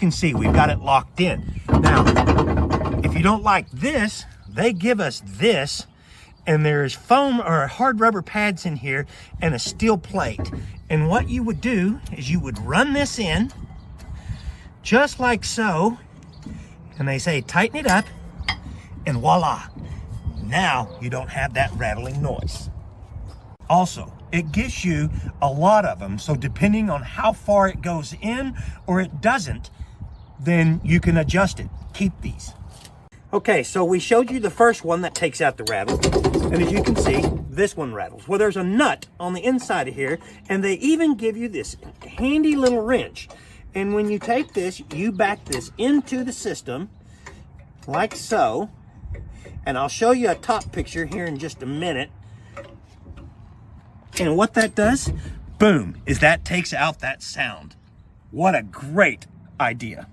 can see we've got it locked in. Now, if you don't like this, they give us this, and there's foam or hard rubber pads in here and a steel plate. And what you would do is you would run this in just like so, and they say tighten it up, and voila, now you don't have that rattling noise. Also, it gives you a lot of them, so depending on how far it goes in or it doesn't, then you can adjust it. Keep these. Okay, so we showed you the first one that takes out the rattle, and as you can see, this one rattles. Well, there's a nut on the inside of here, and they even give you this handy little wrench. And when you take this, you back this into the system, like so, and I'll show you a top picture here in just a minute. And what that does, boom, is that takes out that sound. What a great idea.